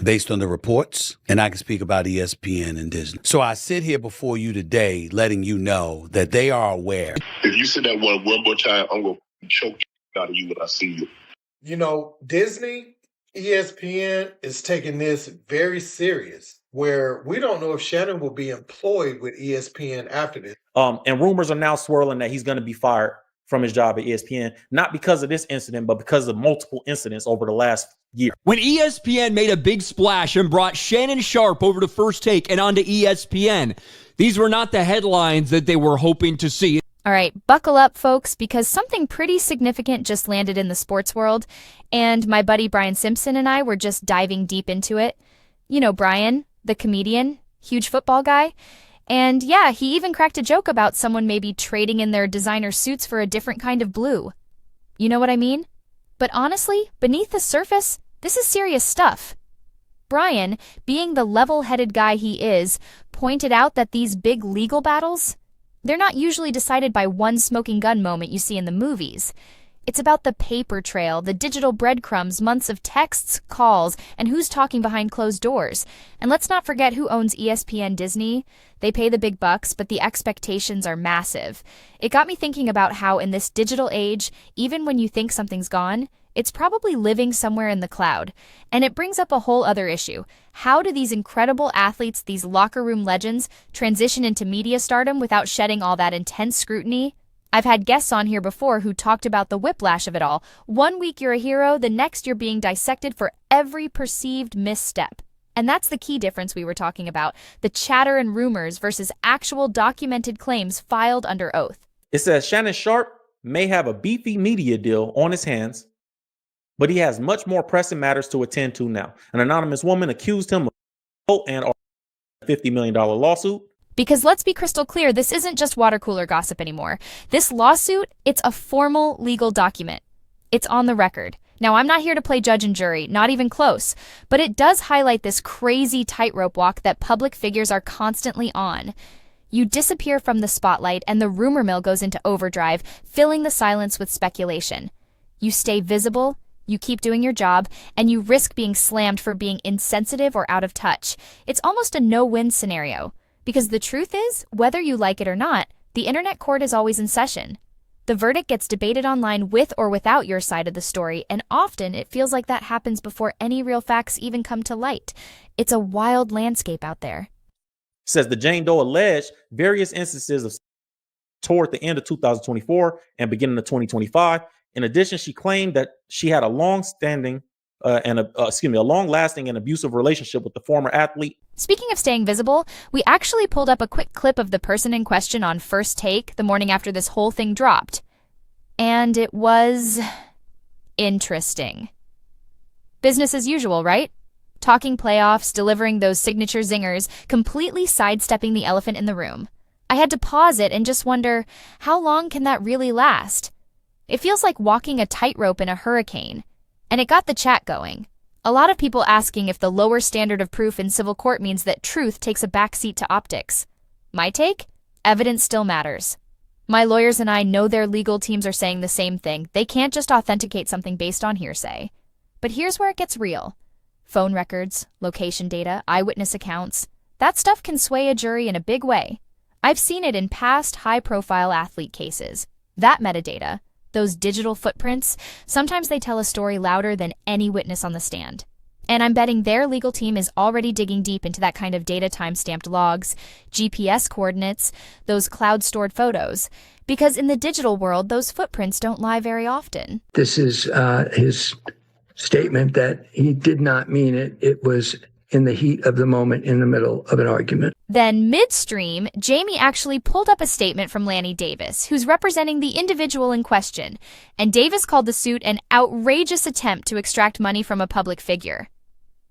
based on the reports, and I can speak about ESPN and Disney. So I sit here before you today letting you know that they are aware. If you say that one more time, I'm going to choke out of you when I see you. You know, Disney, ESPN is taking this very serious, where we don't know if Shannon will be employed with ESPN after this. And rumors are now swirling that he's going to be fired from his job at ESPN, not because of this incident, but because of multiple incidents over the last year. When ESPN made a big splash and brought Shannon Sharpe over to First Take and onto ESPN, these were not the headlines that they were hoping to see. All right, buckle up, folks, because something pretty significant just landed in the sports world, and my buddy Brian Simpson and I were just diving deep into it. You know Brian, the comedian, huge football guy. And yeah, he even cracked a joke about someone maybe trading in their designer suits for a different kind of blue. You know what I mean? But honestly, beneath the surface, this is serious stuff. Brian, being the level-headed guy he is, pointed out that these big legal battles, they're not usually decided by one smoking gun moment you see in the movies. It's about the paper trail, the digital breadcrumbs, months of texts, calls, and who's talking behind closed doors. And let's not forget who owns ESPN Disney. They pay the big bucks, but the expectations are massive. It got me thinking about how in this digital age, even when you think something's gone, it's probably living somewhere in the cloud. And it brings up a whole other issue. How do these incredible athletes, these locker room legends, transition into media stardom without shedding all that intense scrutiny? I've had guests on here before who talked about the whiplash of it all. 1 week you're a hero, the next you're being dissected for every perceived misstep. And that's the key difference we were talking about, the chatter and rumors versus actual documented claims filed under oath. It says Shannon Sharpe may have a beefy media deal on his hands, but he has much more pressing matters to attend to now. An anonymous woman accused him of and a $50 million lawsuit. Because let's be crystal clear, this isn't just water cooler gossip anymore. This lawsuit, it's a formal legal document. It's on the record. Now, I'm not here to play judge and jury, not even close, but it does highlight this crazy tightrope walk that public figures are constantly on. You disappear from the spotlight and the rumor mill goes into overdrive, filling the silence with speculation. You stay visible, you keep doing your job, and you risk being slammed for being insensitive or out of touch. It's almost a no-win scenario. Because the truth is, whether you like it or not, the internet court is always in session. The verdict gets debated online with or without your side of the story, and often it feels like that happens before any real facts even come to light. It's a wild landscape out there. Says the Jane Doe alleged various instances of toward the end of 2024 and beginning of 2025. In addition, she claimed that she had a long-lasting and abusive relationship with the former athlete. Speaking of staying visible, we actually pulled up a quick clip of the person in question on First Take the morning after this whole thing dropped. And it was interesting. Business as usual, right? Talking playoffs, delivering those signature zingers, completely sidestepping the elephant in the room. I had to pause it and just wonder, how long can that really last? It feels like walking a tightrope in a hurricane. And it got the chat going. A lot of people asking if the lower standard of proof in civil court means that truth takes a backseat to optics. My take? Evidence still matters. My lawyers and I know their legal teams are saying the same thing. They can't just authenticate something based on hearsay. But here's where it gets real. Phone records, location data, eyewitness accounts. That stuff can sway a jury in a big way. I've seen it in past high-profile athlete cases. That metadata, those digital footprints, sometimes they tell a story louder than any witness on the stand. And I'm betting their legal team is already digging deep into that kind of data time-stamped logs, GPS coordinates, those cloud-stored photos. Because in the digital world, those footprints don't lie very often. This is his statement that he did not mean it. It was in the heat of the moment in the middle of an argument. Then midstream, Jamie actually pulled up a statement from Lanny Davis, who's representing the individual in question, and Davis called the suit an outrageous attempt to extract money from a public figure.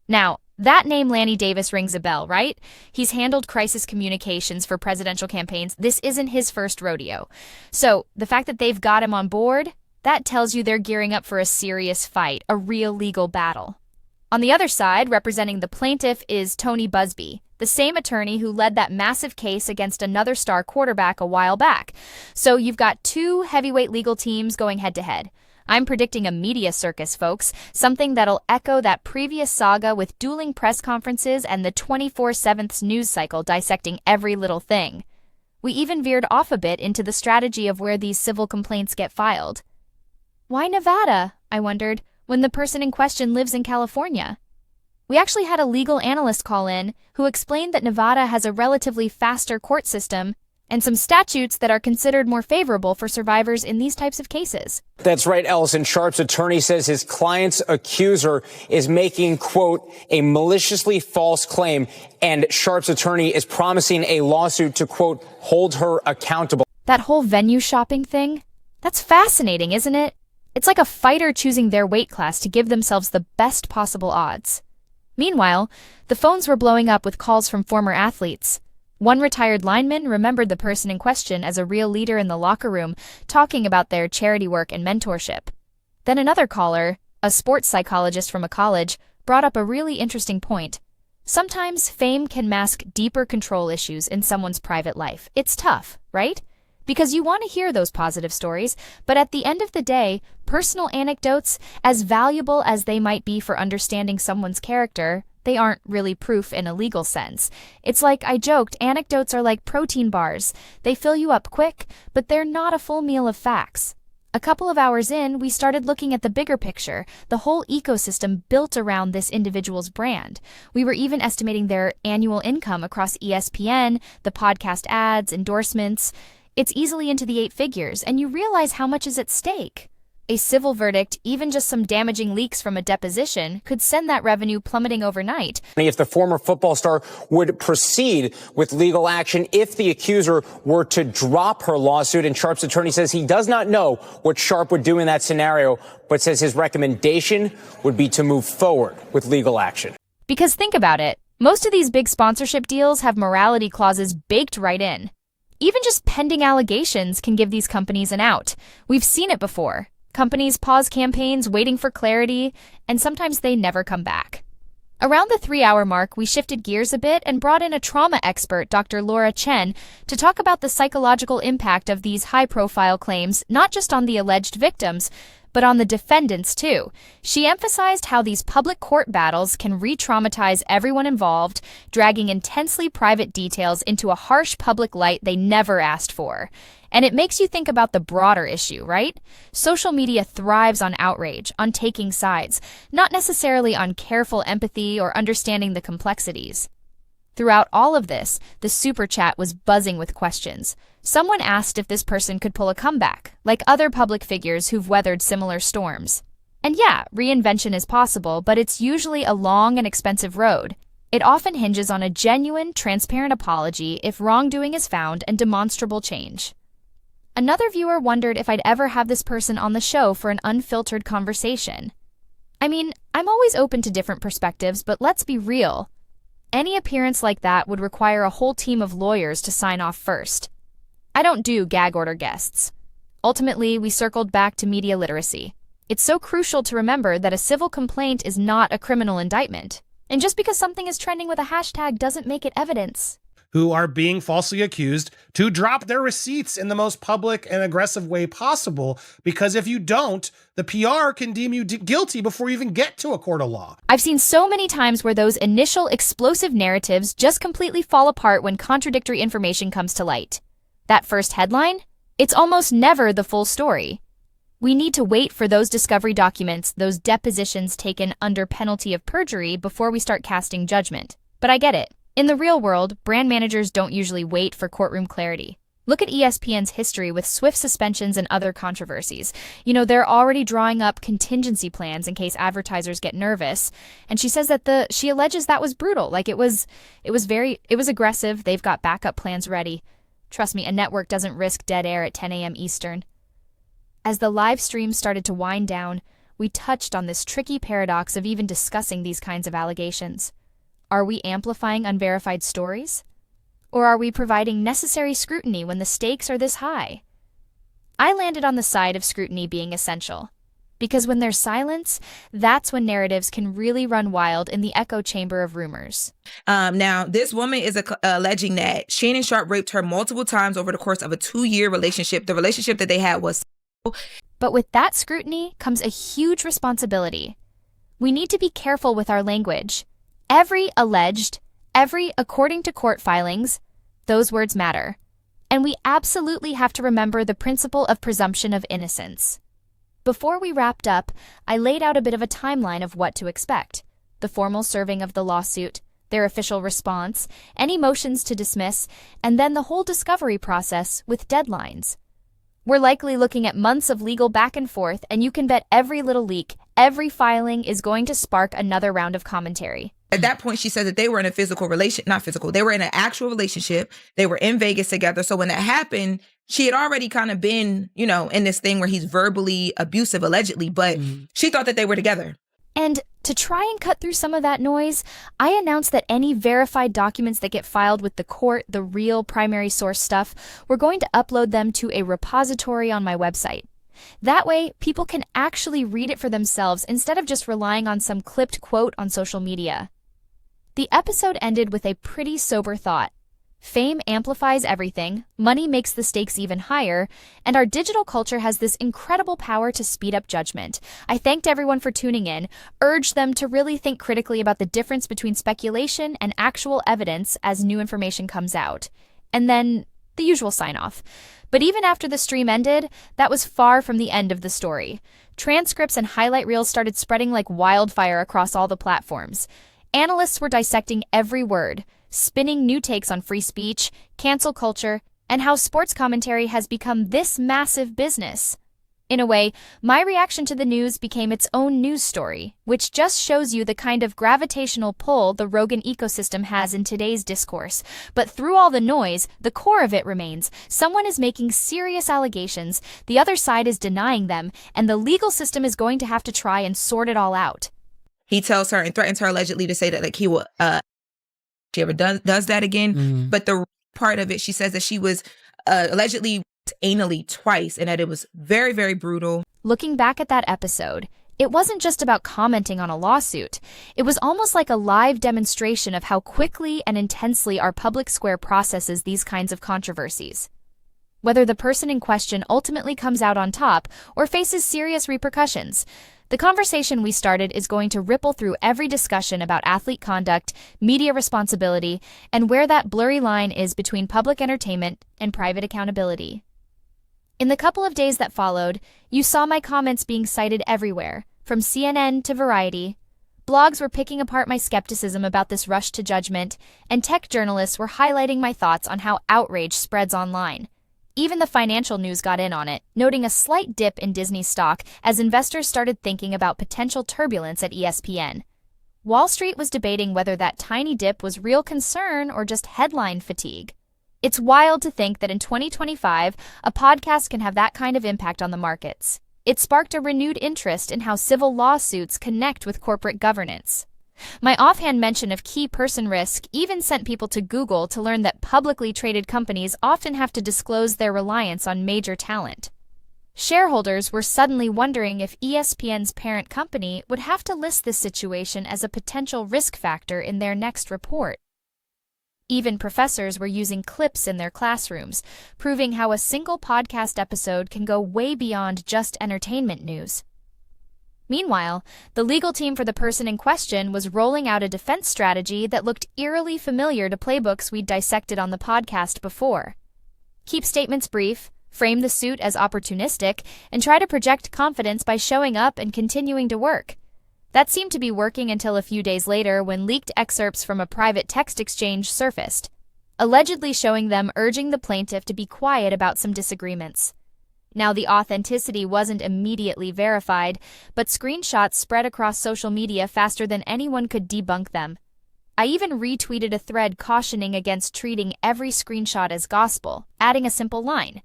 Now, that name Lanny Davis rings a bell, right? He's handled crisis communications for presidential campaigns. This isn't his first rodeo. So, the fact that they've got him on board, that tells you they're gearing up for a serious fight, a real legal battle. On the other side, representing the plaintiff is Tony Busby, the same attorney who led that massive case against another star quarterback a while back. So you've got two heavyweight legal teams going head-to-head. I'm predicting a media circus, folks, something that'll echo that previous saga with dueling press conferences and the 24/7 news cycle dissecting every little thing. We even veered off a bit into the strategy of where these civil complaints get filed. Why Nevada, I wondered, when the person in question lives in California? We actually had a legal analyst call in who explained that Nevada has a relatively faster court system and some statutes that are considered more favorable for survivors in these types of cases. That's right, Ellison. Sharpe's attorney says his client's accuser is making, quote, a maliciously false claim, and Sharpe's attorney is promising a lawsuit to, quote, hold her accountable. That whole venue shopping thing? That's fascinating, isn't it? It's like a fighter choosing their weight class to give themselves the best possible odds. Meanwhile, the phones were blowing up with calls from former athletes. One retired lineman remembered the person in question as a real leader in the locker room, talking about their charity work and mentorship. Then another caller, a sports psychologist from a college, brought up a really interesting point. Sometimes fame can mask deeper control issues in someone's private life. It's tough, right? Because you want to hear those positive stories, but at the end of the day, personal anecdotes, as valuable as they might be for understanding someone's character, they aren't really proof in a legal sense. It's like I joked, anecdotes are like protein bars. They fill you up quick, but they're not a full meal of facts. A couple of hours in, we started looking at the bigger picture, the whole ecosystem built around this individual's brand. We were even estimating their annual income across ESPN, the podcast ads, endorsements. It's easily into the 8 figures, and you realize how much is at stake. A civil verdict, even just some damaging leaks from a deposition, could send that revenue plummeting overnight. If the former football star would proceed with legal action if the accuser were to drop her lawsuit, and Sharpe's attorney says he does not know what Sharpe would do in that scenario, but says his recommendation would be to move forward with legal action. Because think about it, most of these big sponsorship deals have morality clauses baked right in. Even just pending allegations can give these companies an out. We've seen it before. Companies pause campaigns waiting for clarity, and sometimes they never come back. Around the 3-hour mark, we shifted gears a bit and brought in a trauma expert, Dr. Laura Chen, to talk about the psychological impact of these high-profile claims, not just on the alleged victims, but on the defendants too. She emphasized how these public court battles can re-traumatize everyone involved, dragging intensely private details into a harsh public light they never asked for. And it makes you think about the broader issue, right? Social media thrives on outrage, on taking sides, not necessarily on careful empathy or understanding the complexities. Throughout all of this, the super chat was buzzing with questions. Someone asked if this person could pull a comeback, like other public figures who've weathered similar storms. And yeah, reinvention is possible, but it's usually a long and expensive road. It often hinges on a genuine, transparent apology if wrongdoing is found and demonstrable change. Another viewer wondered if I'd ever have this person on the show for an unfiltered conversation. I mean, I'm always open to different perspectives, but let's be real. Any appearance like that would require a whole team of lawyers to sign off first. I don't do gag order guests. Ultimately, we circled back to media literacy. It's so crucial to remember that a civil complaint is not a criminal indictment. And just because something is trending with a hashtag doesn't make it evidence. Who are being falsely accused to drop their receipts in the most public and aggressive way possible, because if you don't, the PR can deem you guilty before you even get to a court of law. I've seen so many times where those initial explosive narratives just completely fall apart when contradictory information comes to light. That first headline? It's almost never the full story. We need to wait for those discovery documents, those depositions taken under penalty of perjury before we start casting judgment. But I get it. In the real world, brand managers don't usually wait for courtroom clarity. Look at ESPN's history with swift suspensions and other controversies. They're already drawing up contingency plans in case advertisers get nervous. And she says that she alleges that was brutal. Like it was aggressive. They've got backup plans ready. Trust me, a network doesn't risk dead air at 10 a.m. Eastern. As the live stream started to wind down, we touched on this tricky paradox of even discussing these kinds of allegations. Are we amplifying unverified stories? Or are we providing necessary scrutiny when the stakes are this high? I landed on the side of scrutiny being essential. Because when there's silence, that's when narratives can really run wild in the echo chamber of rumors. Now, this woman is alleging that Shannon Sharpe raped her multiple times over the course of a 2-year relationship. The relationship that they had was But with that scrutiny comes a huge responsibility. We need to be careful with our language. Every alleged, every according to court filings, those words matter. And we absolutely have to remember the principle of presumption of innocence. Before we wrapped up, I laid out a bit of a timeline of what to expect. The formal serving of the lawsuit, their official response, any motions to dismiss, and then the whole discovery process with deadlines. We're likely looking at months of legal back and forth, and you can bet every little leak, every filing is going to spark another round of commentary. At that point, she said that they were in a they were in an actual relationship. They were in Vegas together. So when that happened, she had already kind of been, in this thing where he's verbally abusive, allegedly, but she thought that they were together. And to try and cut through some of that noise, I announced that any verified documents that get filed with the court, the real primary source stuff, we're going to upload them to a repository on my website. That way, people can actually read it for themselves instead of just relying on some clipped quote on social media. The episode ended with a pretty sober thought. Fame amplifies everything, money makes the stakes even higher, and our digital culture has this incredible power to speed up judgment. I thanked everyone for tuning in, urged them to really think critically about the difference between speculation and actual evidence as new information comes out. And then, the usual sign-off. But even after the stream ended, that was far from the end of the story. Transcripts and highlight reels started spreading like wildfire across all the platforms. Analysts were dissecting every word, spinning new takes on free speech, cancel culture, and how sports commentary has become this massive business. In a way, my reaction to the news became its own news story, which just shows you the kind of gravitational pull the Rogan ecosystem has in today's discourse. But through all the noise, the core of it remains. Someone is making serious allegations, the other side is denying them, and the legal system is going to have to try and sort it all out. He tells her and threatens her allegedly to say that he will, she ever does that again. But the part of it, she says that she was allegedly anally twice and that it was very, very brutal. Looking back at that episode, it wasn't just about commenting on a lawsuit. It was almost like a live demonstration of how quickly and intensely our public square processes these kinds of controversies. Whether the person in question ultimately comes out on top or faces serious repercussions, the conversation we started is going to ripple through every discussion about athlete conduct, media responsibility, and where that blurry line is between public entertainment and private accountability. In the couple of days that followed, you saw my comments being cited everywhere, from CNN to Variety. Blogs were picking apart my skepticism about this rush to judgment, and tech journalists were highlighting my thoughts on how outrage spreads online. Even the financial news got in on it, noting a slight dip in Disney stock as investors started thinking about potential turbulence at ESPN. Wall Street was debating whether that tiny dip was real concern or just headline fatigue. It's wild to think that in 2025, a podcast can have that kind of impact on the markets. It sparked a renewed interest in how civil lawsuits connect with corporate governance. My offhand mention of key person risk even sent people to Google to learn that publicly traded companies often have to disclose their reliance on major talent. Shareholders were suddenly wondering if ESPN's parent company would have to list this situation as a potential risk factor in their next report. Even professors were using clips in their classrooms, proving how a single podcast episode can go way beyond just entertainment news. Meanwhile, the legal team for the person in question was rolling out a defense strategy that looked eerily familiar to playbooks we'd dissected on the podcast before. Keep statements brief, frame the suit as opportunistic, and try to project confidence by showing up and continuing to work. That seemed to be working until a few days later when leaked excerpts from a private text exchange surfaced, allegedly showing them urging the plaintiff to be quiet about some disagreements. Now, the authenticity wasn't immediately verified, but screenshots spread across social media faster than anyone could debunk them. I even retweeted a thread cautioning against treating every screenshot as gospel, adding a simple line,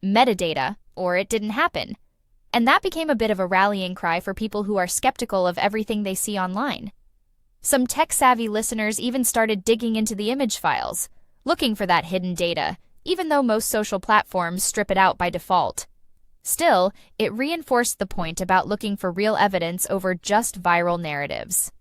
metadata, or it didn't happen. And that became a bit of a rallying cry for people who are skeptical of everything they see online. Some tech-savvy listeners even started digging into the image files, looking for that hidden data, even though most social platforms strip it out by default. Still, it reinforced the point about looking for real evidence over just viral narratives.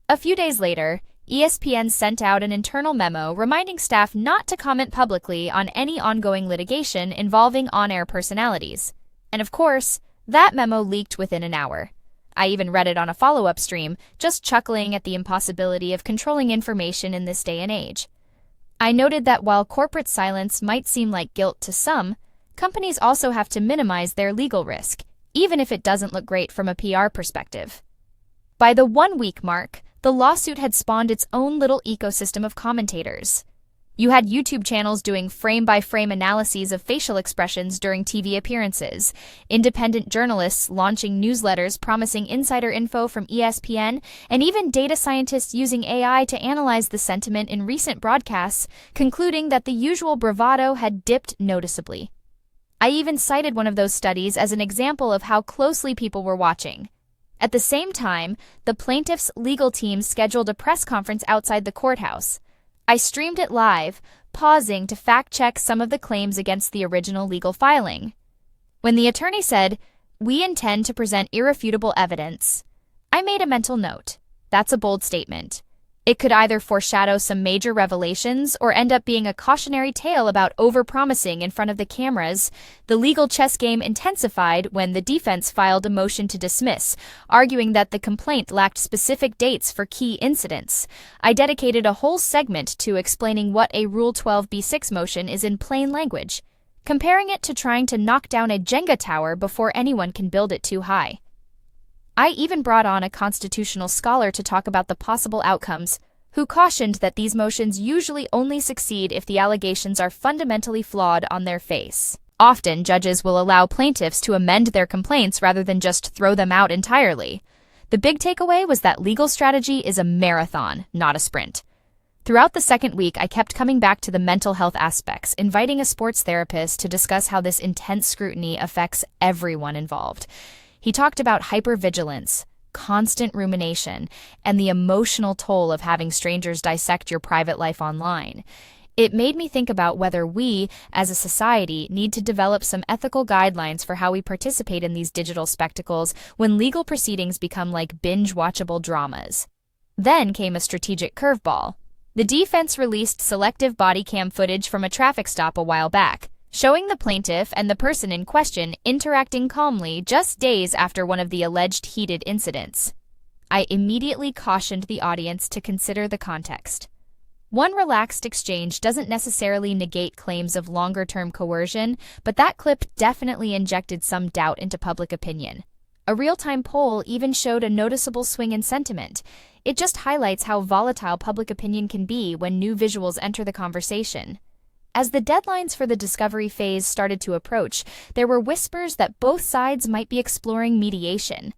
A few days later, ESPN sent out an internal memo reminding staff not to comment publicly on any ongoing litigation involving on-air personalities. And of course, That memo leaked within an hour. I even read it on a follow-up stream, just chuckling at the impossibility of controlling information in this day and age. I noted that while corporate silence might seem like guilt to some, companies also have to minimize their legal risk, even if it doesn't look great from a PR perspective. By the 1-week mark, the lawsuit had spawned its own little ecosystem of commentators. You had YouTube channels doing frame-by-frame analyses of facial expressions during TV appearances, independent journalists launching newsletters promising insider info from ESPN, and even data scientists using AI to analyze the sentiment in recent broadcasts, concluding that the usual bravado had dipped noticeably. I even cited one of those studies as an example of how closely people were watching. At the same time, the plaintiff's legal team scheduled a press conference outside the courthouse. I streamed it live, pausing to fact-check some of the claims against the original legal filing. When the attorney said, "We intend to present irrefutable evidence," I made a mental note. That's a bold statement. It could either foreshadow some major revelations or end up being a cautionary tale about overpromising in front of the cameras. The legal chess game intensified when the defense filed a motion to dismiss, arguing that the complaint lacked specific dates for key incidents. I dedicated a whole segment to explaining what a Rule 12b6 motion is in plain language, comparing it to trying to knock down a Jenga tower before anyone can build it too high. I even brought on a constitutional scholar to talk about the possible outcomes, who cautioned that these motions usually only succeed if the allegations are fundamentally flawed on their face. Often, judges will allow plaintiffs to amend their complaints rather than just throw them out entirely. The big takeaway was that legal strategy is a marathon, not a sprint. Throughout the second week, I kept coming back to the mental health aspects, inviting a sports therapist to discuss how this intense scrutiny affects everyone involved. He talked about hypervigilance, constant rumination, and the emotional toll of having strangers dissect your private life online. It made me think about whether we, as a society, need to develop some ethical guidelines for how we participate in these digital spectacles when legal proceedings become like binge-watchable dramas. Then came a strategic curveball. The defense released selective body cam footage from a traffic stop a while back, showing the plaintiff and the person in question interacting calmly just days after one of the alleged heated incidents. I immediately cautioned the audience to consider the context. One relaxed exchange doesn't necessarily negate claims of longer-term coercion, but that clip definitely injected some doubt into public opinion. A real-time poll even showed a noticeable swing in sentiment. It just highlights how volatile public opinion can be when new visuals enter the conversation. As the deadlines for the discovery phase started to approach, there were whispers that both sides might be exploring mediation.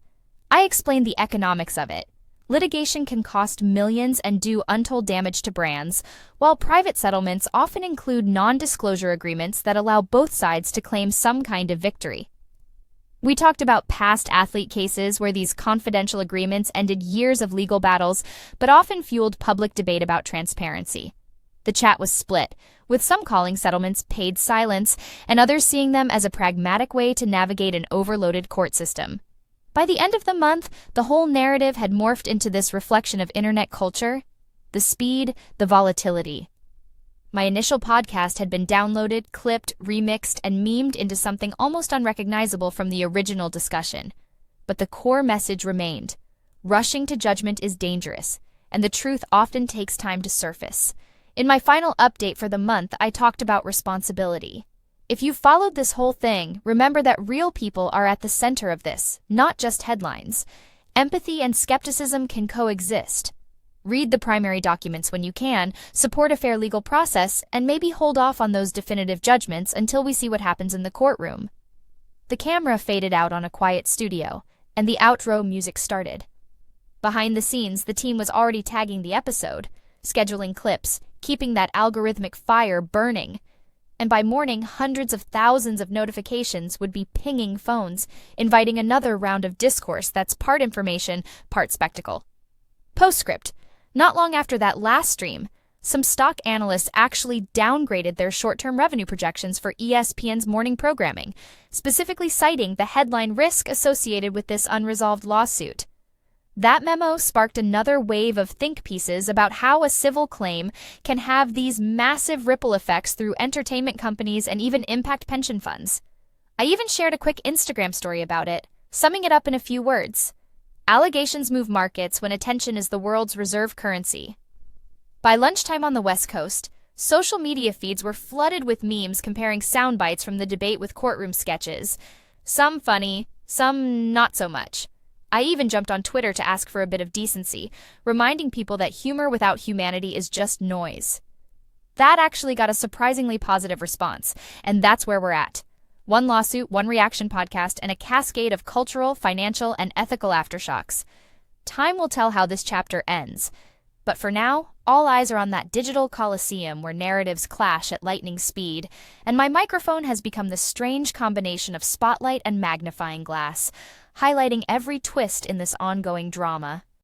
I explained the economics of it. Litigation can cost millions and do untold damage to brands, while private settlements often include non-disclosure agreements that allow both sides to claim some kind of victory. We talked about past athlete cases where these confidential agreements ended years of legal battles, but often fueled public debate about transparency. The chat was split, with some calling settlements paid silence and others seeing them as a pragmatic way to navigate an overloaded court system. By the end of the month, the whole narrative had morphed into this reflection of internet culture: the speed, the volatility. My initial podcast had been downloaded, clipped, remixed, and memed into something almost unrecognizable from the original discussion. But the core message remained: rushing to judgment is dangerous, and the truth often takes time to surface. In my final update for the month, I talked about responsibility. If you followed this whole thing, remember that real people are at the center of this, not just headlines. Empathy and skepticism can coexist. Read the primary documents when you can, support a fair legal process, and maybe hold off on those definitive judgments until we see what happens in the courtroom. The camera faded out on a quiet studio, and the outro music started. Behind the scenes, the team was already tagging the episode, scheduling clips, keeping that algorithmic fire burning. And by morning, hundreds of thousands of notifications would be pinging phones, inviting another round of discourse that's part information, part spectacle. Postscript. Not long after that last stream, some stock analysts actually downgraded their short-term revenue projections for ESPN's morning programming, specifically citing the headline risk associated with this unresolved lawsuit. That memo sparked another wave of think pieces about how a civil claim can have these massive ripple effects through entertainment companies and even impact pension funds. I even shared a quick Instagram story about it, summing it up in a few words. Allegations move markets when attention is the world's reserve currency. By lunchtime on the West Coast, social media feeds were flooded with memes comparing sound bites from the debate with courtroom sketches. Some funny, some not so much. I even jumped on Twitter to ask for a bit of decency, reminding people that humor without humanity is just noise. That actually got a surprisingly positive response, and that's where we're at. One lawsuit, one reaction podcast, and a cascade of cultural, financial, and ethical aftershocks. Time will tell how this chapter ends. But for now, all eyes are on that digital coliseum where narratives clash at lightning speed, and my microphone has become this strange combination of spotlight and magnifying glass, highlighting every twist in this ongoing drama.